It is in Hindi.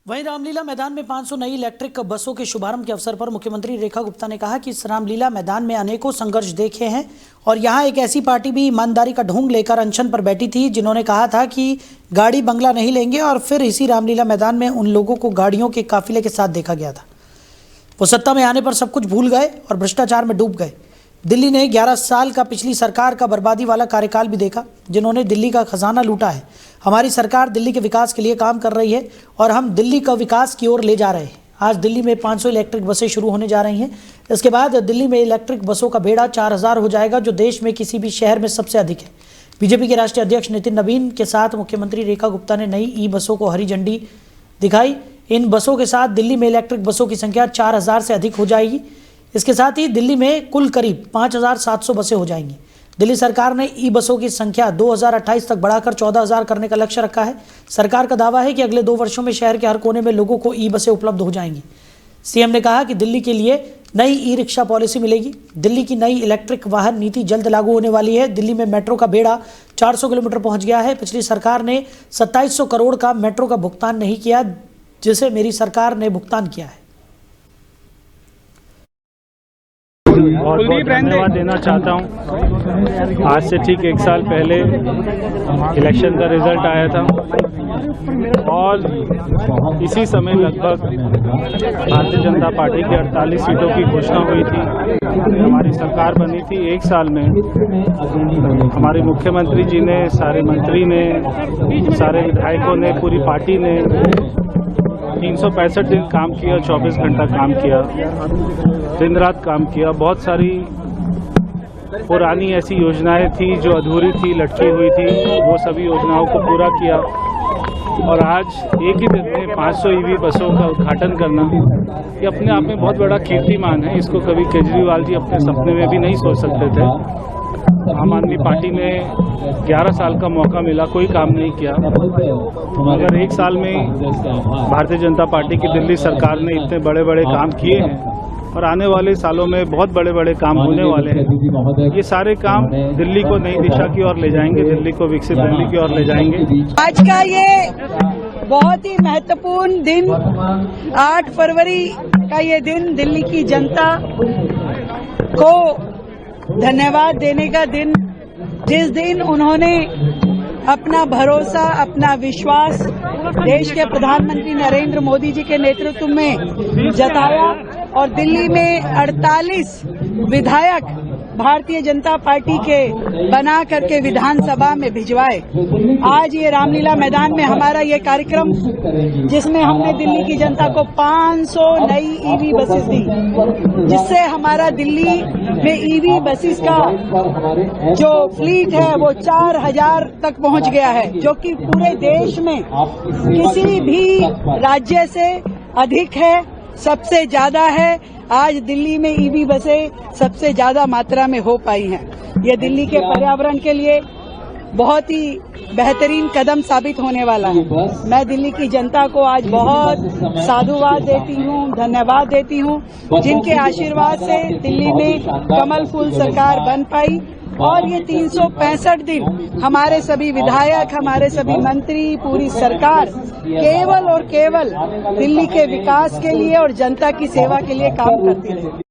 वहीं रामलीला मैदान में 500 नई इलेक्ट्रिक बसों के शुभारंभ के अवसर पर मुख्यमंत्री रेखा गुप्ता ने कहा कि इस रामलीला मैदान में अनेकों संघर्ष देखे हैं और यहां एक ऐसी पार्टी भी ईमानदारी का ढोंग लेकर अनशन पर बैठी थी जिन्होंने कहा था कि गाड़ी बंगला नहीं लेंगे और फिर इसी रामलीला मैदान में उन लोगों को गाड़ियों के काफिले के साथ देखा गया था। वो सत्ता में आने पर सब कुछ भूल गए और भ्रष्टाचार में डूब गए। दिल्ली ने 11 साल का पिछली सरकार का बर्बादी वाला कार्यकाल भी देखा, जिन्होंने दिल्ली का खजाना लूटा है। हमारी सरकार दिल्ली के विकास के लिए काम कर रही है और हम दिल्ली का विकास की ओर ले जा रहे हैं। आज दिल्ली में 500 इलेक्ट्रिक बसें शुरू होने जा रही हैं। इसके बाद दिल्ली में इलेक्ट्रिक बसों का बेड़ा 4000 हो जाएगा, जो देश में किसी भी शहर में सबसे अधिक है। बीजेपी के राष्ट्रीय अध्यक्ष नितिन नवीन के साथ मुख्यमंत्री रेखा गुप्ता ने नई ई बसों को हरी झंडी दिखाई। इन बसों के साथ दिल्ली में इलेक्ट्रिक बसों की संख्या 4000 से अधिक हो जाएगी। इसके साथ ही दिल्ली में कुल करीब 5700 बसें हो जाएंगी। दिल्ली सरकार ने ई बसों की संख्या 2028 तक बढ़ाकर 14000 करने का लक्ष्य रखा है। सरकार का दावा है कि अगले 2 वर्षों में शहर के हर कोने में लोगों को ई बसें उपलब्ध हो जाएंगी। सीएम ने कहा कि दिल्ली के लिए नई ई रिक्शा पॉलिसी मिलेगी। दिल्ली की नई इलेक्ट्रिक वाहन नीति जल्द लागू होने वाली है। दिल्ली में मेट्रो का बेड़ा 400 किलोमीटर पहुंच गया है। पिछली सरकार ने 2700 करोड़ का मेट्रो का भुगतान नहीं किया, जिसे मेरी सरकार ने भुगतान किया है। बहुत धन्यवाद देना चाहता हूं। आज से ठीक 1 साल पहले इलेक्शन का रिजल्ट आया था और इसी समय लगभग भारतीय जनता पार्टी की 48 सीटों की घोषणा हुई थी। हमारी सरकार बनी थी 1 साल में। हमारे मुख्यमंत्री जी ने, सारे मंत्री ने, सारे विधायकों ने, पूरी पार्टी ने 365 दिन काम किया, 24 घंटा काम किया, दिन रात काम किया। बहुत सारी पुरानी ऐसी योजनाएं थी जो अधूरी थी, लटकी हुई थी, वो सभी योजनाओं को पूरा किया। और आज एक ही दिन में 500 ईवी बसों का उद्घाटन करना, ये अपने आप में बहुत बड़ा कीर्तिमान है। इसको कभी केजरीवाल जी अपने सपने में भी नहीं सोच सकते थे। आम आदमी पार्टी ने 11 साल का मौका मिला, कोई काम नहीं किया, मगर 1 साल में भारतीय जनता पार्टी की दिल्ली सरकार ने इतने बड़े बड़े काम किए हैं और आने वाले सालों में बहुत बड़े बड़े काम होने वाले हैं। ये सारे काम दिल्ली को नई दिशा की ओर ले जाएंगे, दिल्ली को विकसित दिल्ली की ओर ले जाएंगे। आज का ये बहुत ही महत्वपूर्ण दिन, 8 फरवरी का ये दिन दिल्ली की जनता को धन्यवाद देने का दिन, जिस दिन उन्होंने अपना भरोसा, अपना विश्वास देश के प्रधानमंत्री नरेंद्र मोदी जी के नेतृत्व में जताया और दिल्ली में 48 विधायक भारतीय जनता पार्टी के बना करके विधानसभा में भिजवाए। आज ये रामलीला मैदान में हमारा ये कार्यक्रम, जिसमें हमने दिल्ली की जनता को 500 नई ईवी बसेस दी, जिससे हमारा दिल्ली में ईवी बसेस का जो फ्लीट है वो 4000 तक पहुंच गया है, जो कि पूरे देश में किसी भी राज्य से अधिक है, सबसे ज्यादा है। आज दिल्ली में ईवी बसें सबसे ज्यादा मात्रा में हो पाई हैं। ये दिल्ली के पर्यावरण के लिए बहुत ही बेहतरीन कदम साबित होने वाला है। मैं दिल्ली की जनता को आज बहुत साधुवाद देती हूँ, धन्यवाद देती हूँ, जिनके आशीर्वाद से दिल्ली में कमल फूल सरकार बन पाई। और ये 365 दिन हमारे सभी विधायक, हमारे सभी मंत्री, पूरी सरकार केवल और केवल दिल्ली के विकास के लिए और जनता की सेवा के लिए काम करती रही।